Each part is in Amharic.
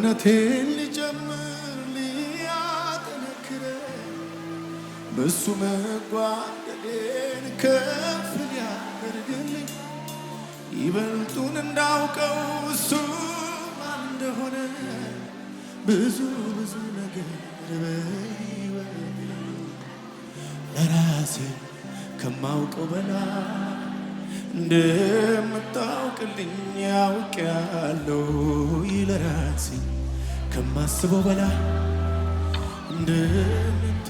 እምነቴን ሊጨምር ሊያጠነክረኝ በሱ መጓደዴን ከፍ ሊያደርግልኝ ይበልጡን እንዳውቀው እሱ ማን እንደሆነ ብዙ ነገር በሕይወቴ ለራሴ ከማውቀው በላይ እንደምታውቅልኝ ያውቃለሁ። ለራሴ ከማስበው በላይ እንደምታስብልኝ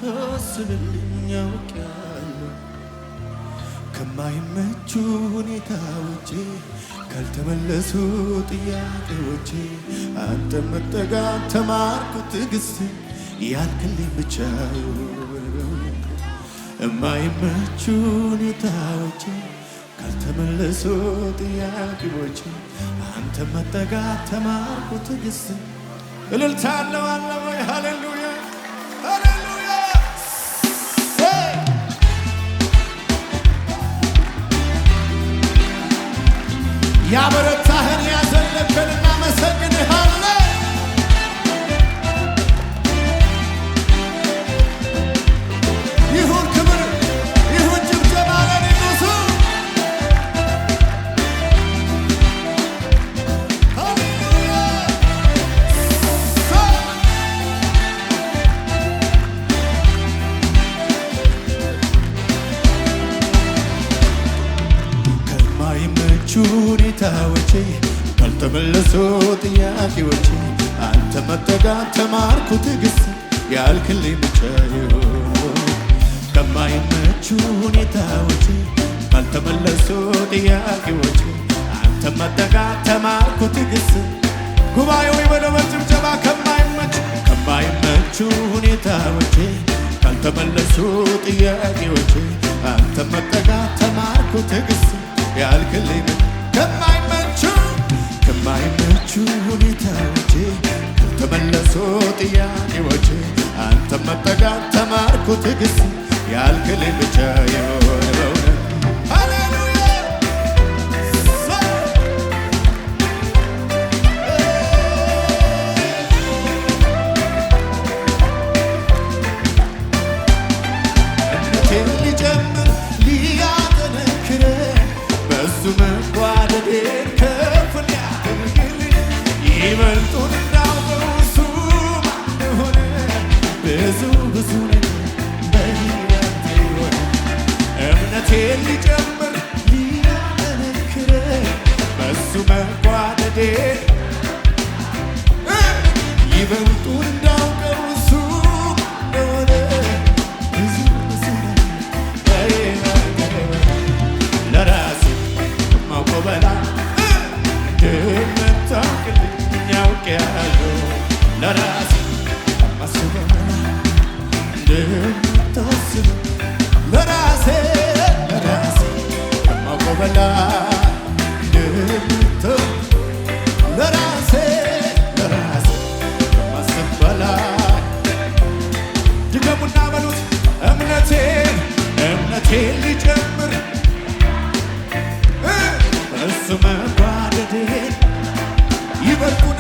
ያውቃለሁ። ከማይመቹ ሁኔታዎቼ ካልተመለሱ ጥያቄዎቼ አንተ መጠጋት ተማርኩ ትዕግስት ያልክልኝ ብቻ የማይመቹ ሁኔታዎቼ ካልተመለሱ ጥያቄዎቼ አንተ መጠጋት ተማርኩ ትዕግስት እልልታ አለው አለ ወይ ሃሌሉያ ሃሌሉያ ያበረታህን ያዘለከን እናመሰግንሃለን። ይሁን ክብር ይሁን ጭብጨባ ለንጉሡ ሃሌሉያ ከማይመቹ ሁኔታዎቼ ካልተመለሱ ጥያቄዎቼ አንተ መጠጋት ተማርኩ ትዕግስት ያልክልኝ ብቻ ይሁን። ከማይመቹ ሁኔታዎቼ ካልተመለሱ ጥያቄዎቼ አንተ መጠጋት ተማርኩ ትዕግስት ጉባኤው ይበለው በጭብጨባ ከማይመቹ ሁኔታዎቼ ካልተመለሱ ጥያቄዎቼ አንተ መጠጋት ተማርኩ ትዕግስት ያልክልኝ ከማይመቹ ሁኔታዎቼ ካልተመለሱ ጥያቄዎቼ አንተ መጠጋት ተማርኩ ትዕግስት ያልክልኝ ብቻ ይሁን በእውነት ሃሌሉያ እምነቴን ሊጨምር ሊያጠነክረኝ በሱ መጓደዴን ከፍ ሊያደርግልኝ ይበልጡን እንዳውቀው እሱ ማን እንደሆነ ብዙ ነገር በሕይወቴ ሆነ። እምነቴን ሊጨምር ሊያጠነክረኝ በሱ መጓደዴን ይበልጡን እንዳውቀው እሱ እንደሆነ ብዙ ለራሴ ከማውቀው በላይ እንደምታውቅልኝ ያውቃለሁ። ለራሴ ከማስበው በላይ እንደምታስብ ለራሴ ከማውቀው በላይ እንደምታውቅ ለራሴ ከማስብ በላይ ድገሙና በሉት እምነቴን ሊጨምር እሱ መጓደዴን ይበልጡን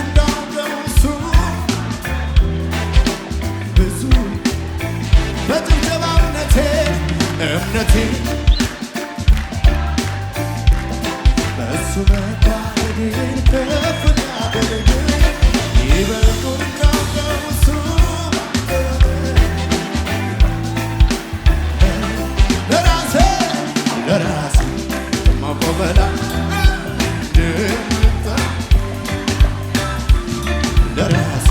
እንዳውቀው እሱ ብዙ በጭብጨባ እምነቴን በእሱ መጓደዴን ከፍ ሊያደርግልኝ ይበልጡን እንዳውቀው እሱ ለራሴ ከማውቀው በላይ ለራሴ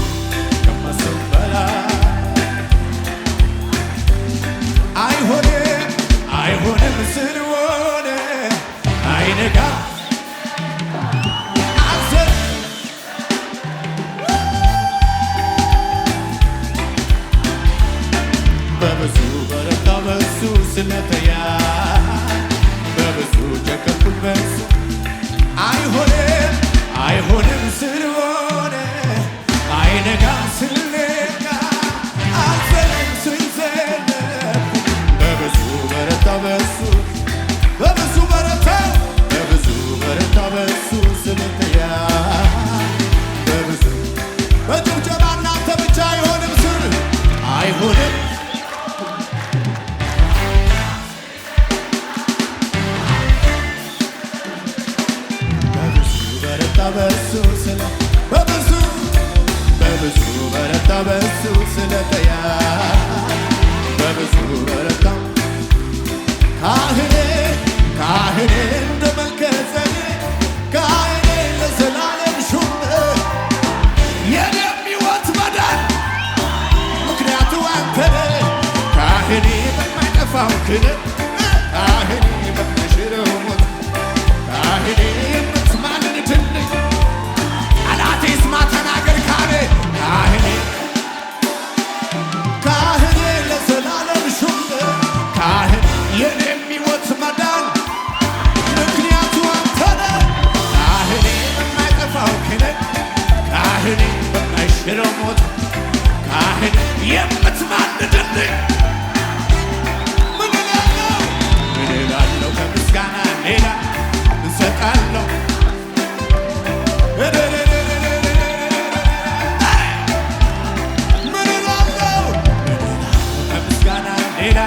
ከማስበው በላይ አይሆንም ስለሆነ አይነጋም በብዙ በረታ በሱ ስለተያ በብዙ ጨከንኩኝ በሱ አይሆንም ስለሆነ አይነጋም ስለነጋ አልዘለም ስንዘለቅ በብዙ በረታ በሱ በብዙ በረታ በሱ ስለተያ በሱ ስለ በብዙ በብዙ በረታ በሱ ስለተያ በብዙ በረታ ካህኔ ካህኔ እንደ መልከጼዴቅ ካህኔ ለዘላለም ሹም የኔም ሕይወት መዳን ምክንያቱ አንተ ነህ ካህኔ በማይጠፋው ክህነት ካህኔ በማይሽረው ሞት ካህኔ የምትማልድልኝ ጠላቴ ስማ ተናገር ካህኔ ካህኔ ለዘላለም ሹም ካህኔ የኔም ሕይወት መዳን ምክንያቱ አንተ ነህ ካህኔ በማይጠፋው ክህነት ካህኔ በማይሽረው ሞት ካህኔ የምትማልድልኝ ምን እላለሁ ከምስጋና ሌላ እሰጣለሁ ምን እላለሁ ከምስጋና ሌላ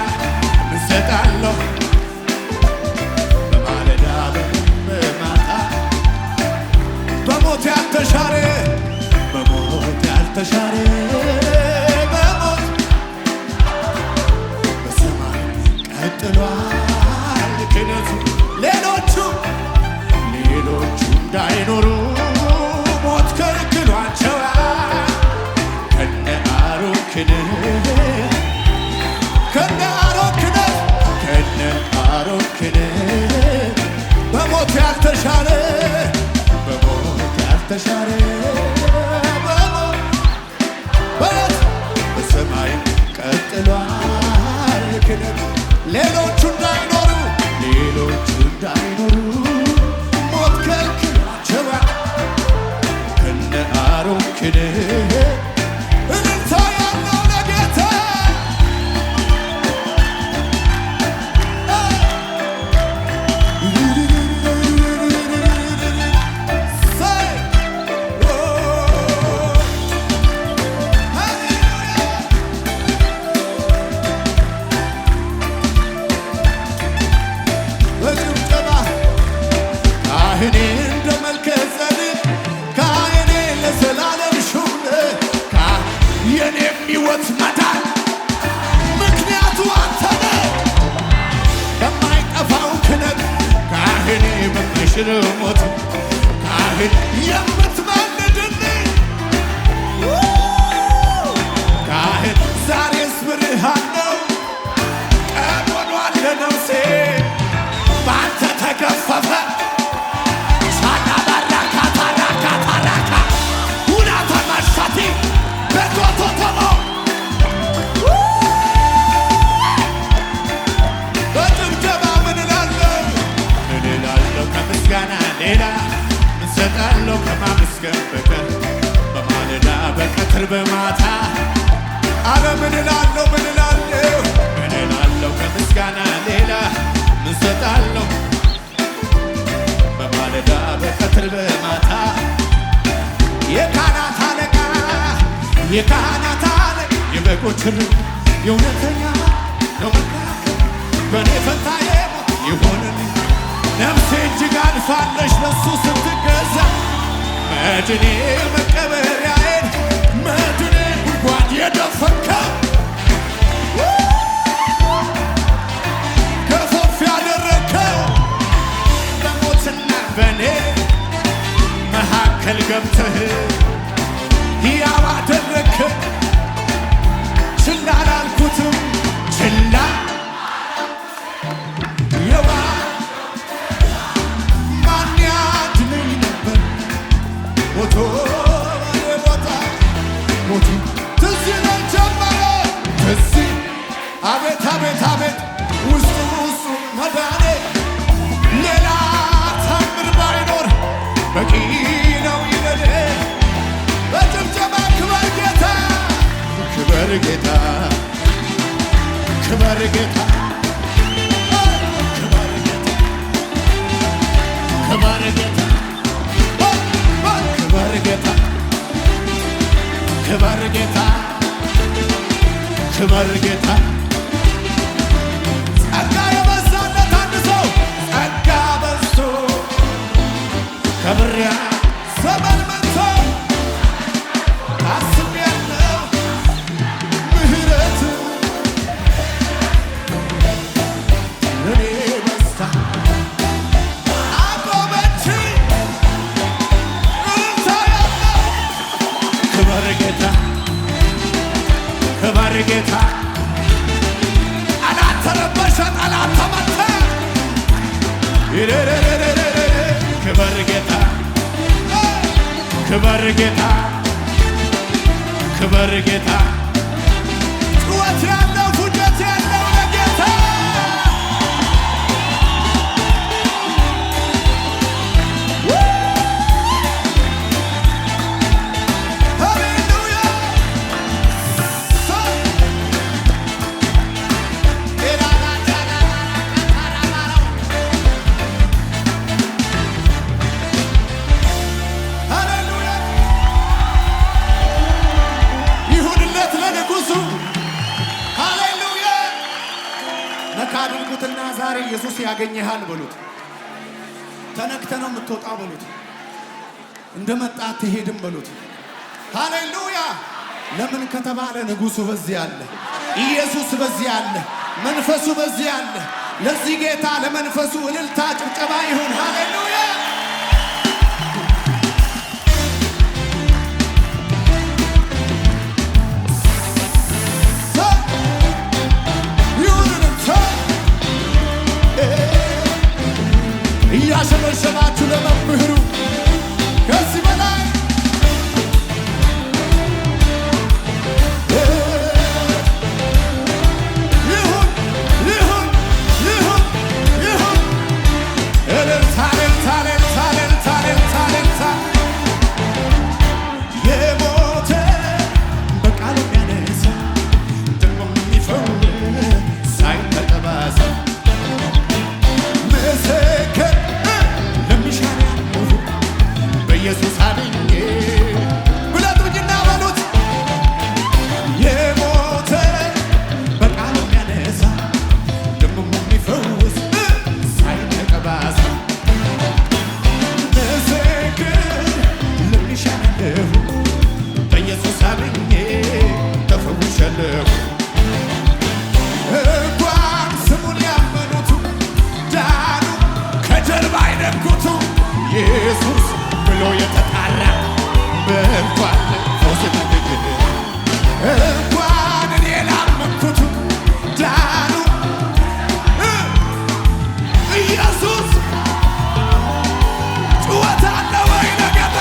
እሰጣለሁ በማለዳ በማታ በሞት ያልተሻረ በሞት ያልተሻረ በሞት በሰማይ ቀጥሏል ክህነቱ ሌሎቹ እንዳይኖሩ ሞት ከልክሏቸዋል ከነ አሮን ክህነት ከነ አሮን ክህነት ከነ አሮን ክህነት በሞት ያልተሻረ በሞት ያልተሻረ በሞት በሰማይ ቀጥሏል ክህነቱ ሌሎቹ እንዳይኖሩ ሞት ከልክሏቸዋል ከነ አሮን ክህነት እልልታ ያለው ለጌታ በጭብጨባ ካህኔ እንደ መልከጼዴቅ ካህኔ ለዘላለም ሹም የኔም ሕይወት መዳን ምክንያቱ አንተ ነህ በማይጠፋው ክህነት ካህኔ በማይሽረው ሞት ካህኔ የምትማልድልኝ ካህን ዛሬስ ብርሃን ነው ቀን ሆኗል ለነፍሴ በአንተ ተገፈፈ ሳና ባራካ ታራካ ታራካ ሁናታ ማሻቲ በኮቶቶሞ በጭብጨባ ምን እላለሁ ከምስጋና ሌላ እሰጣለሁ ከማመስገን በቀር በማለዳ በቀትር በማታ አረ ምን እላለሁ ከምስጋና ሌላ እሰጣለሁ በማለዳ በቀትር በማታ የካህናት አለቃ የበጎች እረኛ የእውነተኛ ነው መካከል በእኔ ፈንታ የሞት ይሆንልኝ ነፍሴ እጅግ አልፋለች ለሱ ስትገዛ መድኔ መቀበሪያዬን መድኔ ጉድጓድ የደፈንከው ከፍ ያደረግከው በሞትና በእኔ መካከል ገብተህ ሕያው አደረግከኝ ችላ አላልኩትም ችላ ማን ያድነኝ ነበር ሞቶ ቦታ ሞቱ ትዝ ይለኝ ጀመረ ትዝ አቤት አቤት አቤት ውስጡ መዳኔ ሌላ ታምር ባይኖር በቂ ነው ይበል በጭብጨባ ክበር ጌታ ክበር ጌታ ክበር ጌታ ክበር ጌታ ክበር ጌታ ክበር ጌታ ክበር ጌታ ጸጋ የበዛለት አንድ ሰው ጸጋ በዝቶ ከብሪያ ሰብ ክበር ጌታ ጠላት ተረበሸ ጠላት ተመታ ክበር ጌታ ክበር ጌታ ክበር ጌታ ጩኸት ያለው ፉጨት ያለው ለጌታ አድርጉትና ዛሬ ኢየሱስ ያገኘሃል በሉት። ተነክተ ነው የምትወጣው በሉት። እንደመጣ አትሄድም በሉት። ሃሌሉያ። ለምን ከተባለ ንጉሱ በዚህ አለ፣ ኢየሱስ በዚህ አለ፣ መንፈሱ በዚህ አለ። ለዚህ ጌታ ለመንፈሱ እልልታ ጭብጨባ ይሁን። ሃሌሉያ። እያሸበሸባችሁ ለመምህሩ ከዚህ በላይ ይሁን ይሁን ይሁን ይሁን። እልልታ እልልታ እልልታ እልልታ እልልታ እልልታ። የሞተ በቃሉ የሚያነሳ ደግሞ የሚፈውስ ሳይተጠባሳ ምስክር ኢየሱስ አድኜ ብለቱኝና በሉት። የሞተ በቃሉ የሚያነሳ ደግሞ የሚፈውስ ሳይተጠባሳ ምስክር ለሚሻለሁ በኢየሱስ አድኜ ተፈውሻለሁ። እንኳን ስሙን ያመኑቱ ዳኑ ከጀርባ አይነኩቱ ኢየሱስ ብሎ የተጣራ በእንኳን ፈውስ ተገኘ። እንኳን እኔ ላመንኩት ዳኑ ኢየሱስ ጩኸት አለ ወይ ለጌታ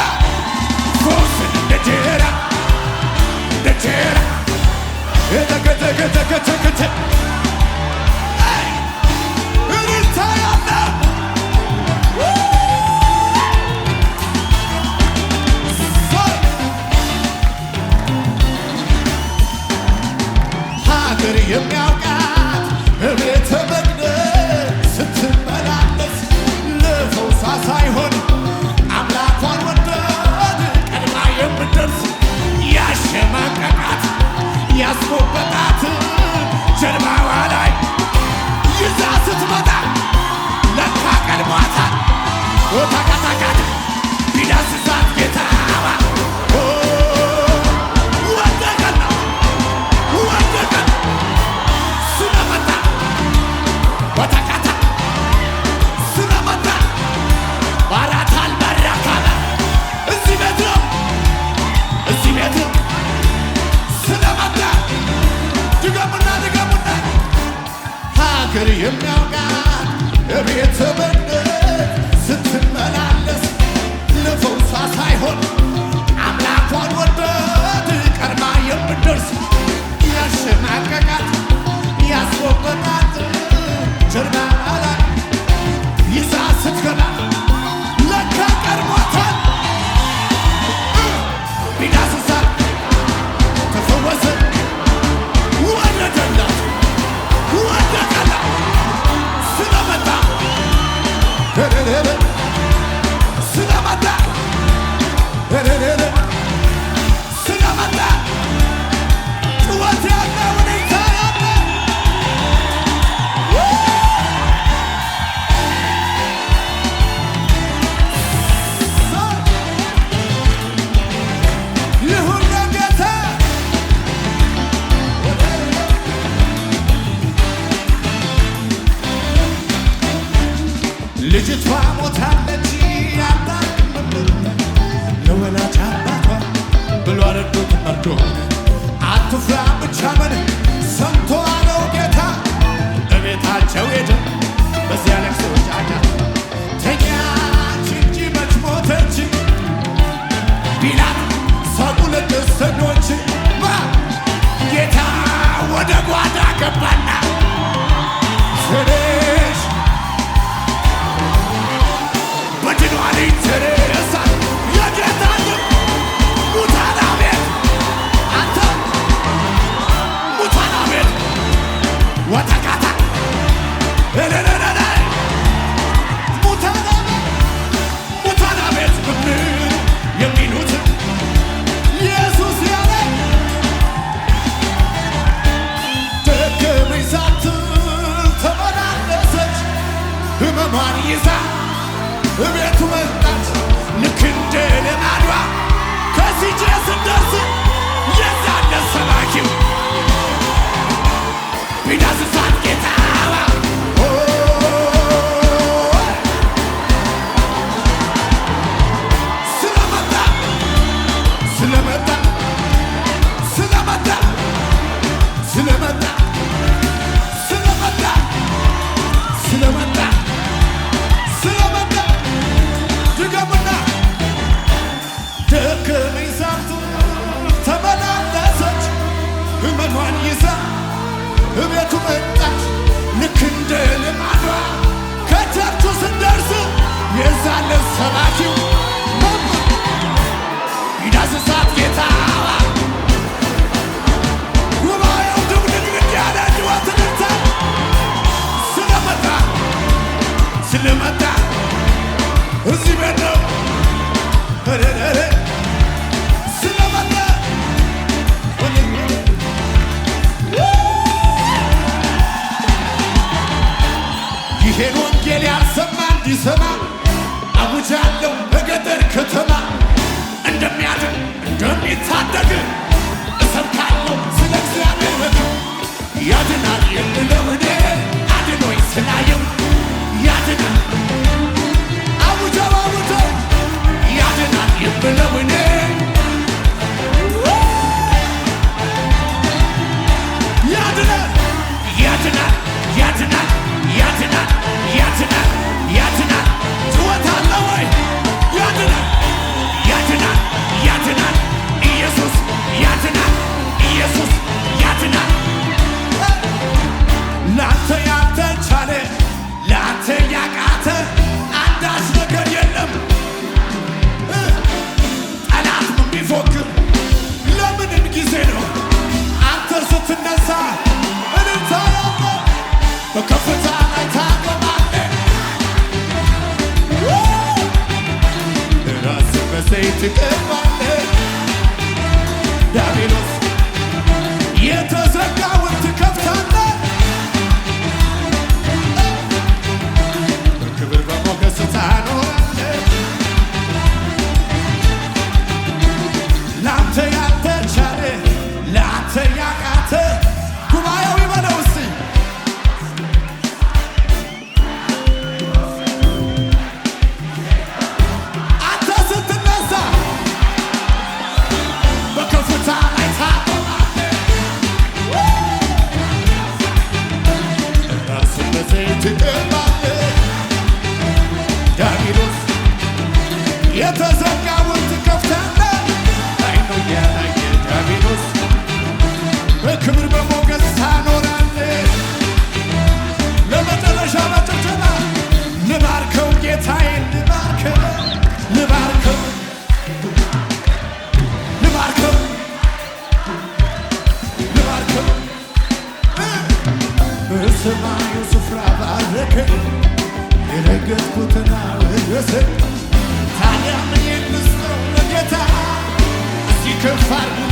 ፈውስ እንደ ጀራ ተከተከተከተከተ እልልታ ያለው የሚያውቃት በቤተ መቅደስ ስትመላለስ ለፈውሷ ሳይሆን አምላኳን ወዳድ ቀድማ የምትደርስ ያሸማቀቃት ያስጎበጣት ጀርባዋ ላይ ይዛ ስትመጣ ለካ ቀድሟታል። ታቃታቃት ቢዳስሳት ጌታዋ የሚያውቃት በቤተ መቅደስ ስትመላለስ ለፈውሷ ሳይሆን አምላኳን ወዳድ ቀድማ የምትደርስ ያሸማቀቃት ያስጎበጣት ጀርባዋ ላይ ይዛ ስትገባ ለካ ቀድሟታል። ቢዳስሳት ተፈወሰ ወረደላት ወደቀላት ስለመጣ ስለመጣ ስለመጣ ጩኸት ያለ ሁኔታ ያለ ይሁን ለጌታ። ልጅቷ ሞታለች ለወላጅ አባቷ ብሎ አረዱት መርዶ አትፍራ ብቻ ምን ሰምቶ አለው ጌታ እቤታቸው ሄደ በዚያ ለቅሶ ጫጫ ተኛች እንጂ መች ሞተች ቢላት ሳቁ ለደስተኞች ጌታ ወደ ጓዳ ገባና ትንሽ በድኗ ላይ ተረሳ የጌታ ሙታና ቤት አንተ ሙታና ቤት ወተካታ ሙታና ቤት የሚሉት ኢየሱስ ያለ ደከመኝ ሳትል ተመላለሰች ሕመሟን ይዛ እቤቱ መጣች ልክ እንደ ልማዷ ከሲቼ ስደርስ የዛለ ሰባኪው ቢዳስሳት ጌታዋ ድገሙና ደከመኝ ሳትል ተመላለሰች ሕመሟን ይዛ እቤቱ መጣች ልክ እንደ ልማዷ ከቸርቹ ስንደርስ የዛለ ሰባኪው ይዳስሳት ጌታዋ ጉባኤው ድብድብ ያለ ጅዋትንታ ስለመጣ እዚህ ቤት ነው ስለመጣ ይሄን ወንጌል ያልሰማ እንዲሰማ አውጃለሁ በገጠር ከተማ እንደሚያድን እንደሚታደግ እሰብካለሁ ስለ እግዚአብሔር ሕግ ያድናል የምለው እኔ አድኖኝ ስላየው ያድናል አውጀው አውጀው ያድናል የምለው እኔ ያድናል ያድናል ያድናል ያድናል ያድናል ያድናል ጭወት አለ ወይ ያድናል ያድናል ያድናል ኢየሱስ ያድናል ኢየሱስ ያድናል ላንተ ያልተቻለ ላንተ ያቃተ አንዳች ነገር የለም ጠላት ቢፎክር ለምንም ጊዜ ነው አንተ ስትነሳ እልልታ ያለ በከፍታ ላይ ታቆማለህ ራስን በዘይት ትቀባለህ ዲያብሎስ የተዘጋውን ትከፍታለህ በክብር በሞገስ ታኖራለህ ላንተ ያልተቻለ ላንተ ያቃተ ጉባኤው ይበለው እስቲ አንተ ስትነሳ በከፍታ ላይ ታቆማለህ ራስን በዘይት ትቀባለህ ዲያብሎስ የተዘጋውን ትከፍታለህ አይኑ ያላየ ዲያብሎስ በክብር በሞገስ ታኖራለህ ለመጨረሻ በጭብጨባ ልባርከው ጌታዬን ልባርከው ልባርከው ልባርከው ልባርከው በሰማዩ ስፍራ ባረከኝ የረገጥኩትን አወረሰኝ ታዲያ ምን ልስጠው ለጌታ እስኪ ከፍ አድርጉ